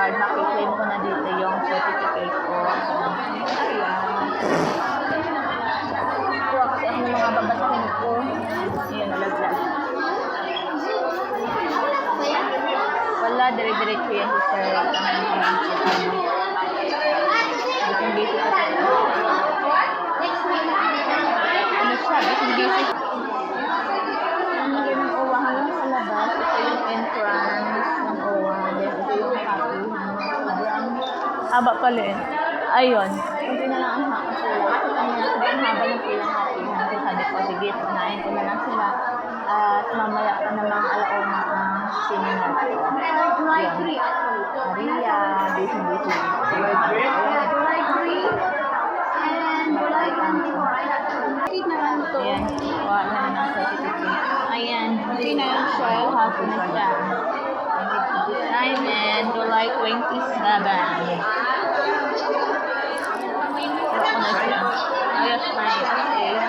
card, makiklaim ko na dito yung certificate ko. Ayan. Ito kasi ang mga babasahin ko. Ayan, nalaglag. Wala, dire-diretso yan si sir. Bising busy pa siya. Ano siya? Bising busy. Ang ganang OWA hanggang sa labas. Ito yung entrance ng OWA. Then ito yung copy. Haba pala eh. Ayun. Kunti na lang ang haba. Sobrang haba ng pila natin. Kasi sabi ko, sige, tunahin ko na lang sila. At mamaya pa namang alauna ang seminar ko. Maria, busy-busy. Ayan, kuha na ng certificate. Ayan, hindi na yung shell. Hapo na siya. Design and July 27. Kuha ko na siya. Ayos na yun.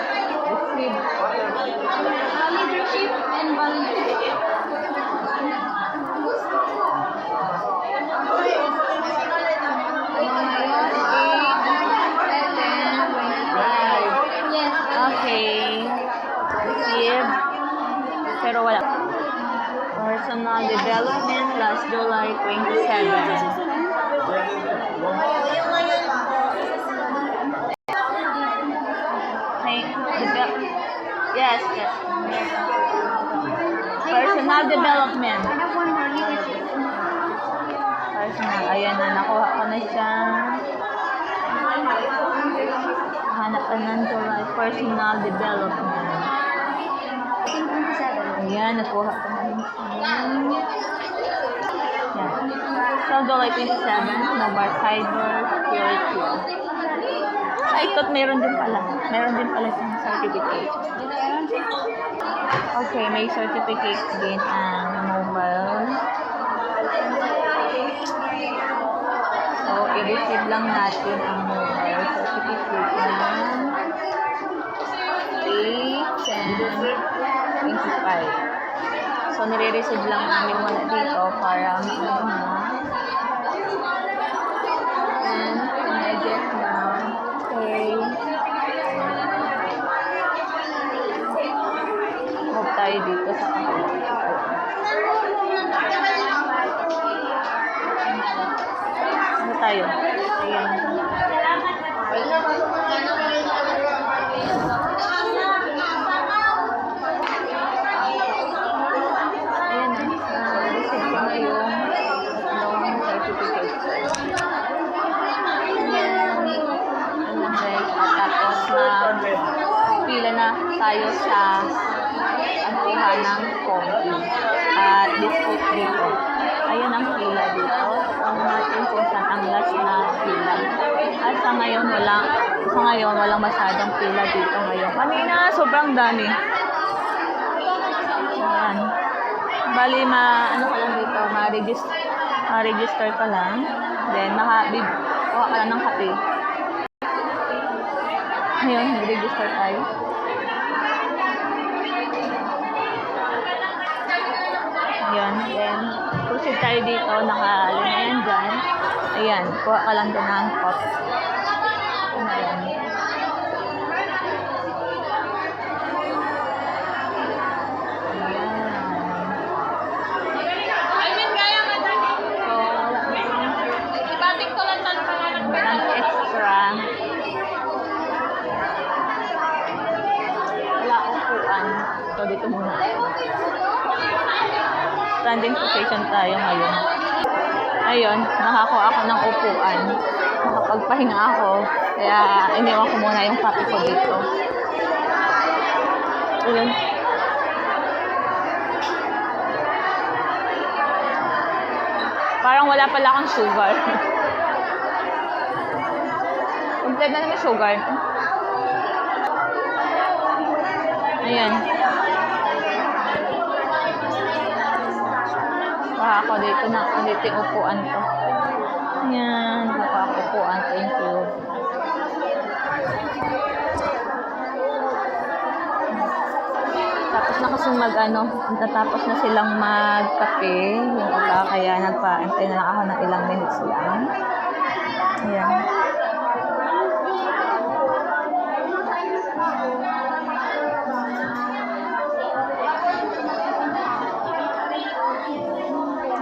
Okay. Receive. Leadership and volunteership. Okay. Receive. Pero wala. Personal development last July 27. Yes. Personal development. Personal. Ayan na, nakuha ko na siya. Hanap ka ng July. Personal development. Ayan, nakuha ko na rin siya. Yan. So, July 27, Mobile Cyber Security. Ay, ito't meron din pala. Meron din pala siyang certificate. Okay, may certificate din ang mobile. So, i-receive lang natin ang mobile certificate ng 8/10/25. So, nire-receive lang namin muna dito para maano na. And, can I get now? Okay. Move tayo dito sa ano tayo? Ayan. Receive ko na yung certificate. Tapos pila na tayo sa kuha ng coffee at biscuit dito. Ayun ang pila dito. Ang natin kung saan ang last na pila. At sa ngayon walang masyadong pila dito ngayon. Kanina sobrang dami. Ayan. Bali ano ka lang dito, ma-register ka lang. Then kuha ka lang ng kape. Ayun, mag-register tayo. Ayan, then proceed tayo dito, naka-alam na yan dyan. Ayan, kuha ka lang din ng cup. Ayan. So, dito muna. Standing position tayo ngayon. Ayun, nakakuha ako ng upuan. Nakapagpahinga ako. Kaya, iniwan ko muna yung papi ko dito. Ayun. Parang wala pala akong sugar. Complete na naman sugar. Ayan. Baka ako dito na ulit yung upuan ko. Ayan. Baka ako upuan. Thank you. Tapos Tapos na kasi natapos na silang magkape, yung iba, kaya nagpa-antay na lang ako ng ilang minutes lang. Ayan.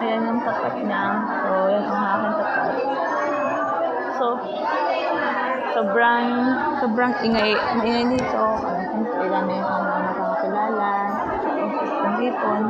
Ayan yung tapat niya. So, yan ang aking tapat. So, sobrang maingay dito. Siyempre, dami yung mga nakakakilala. Sa hipon.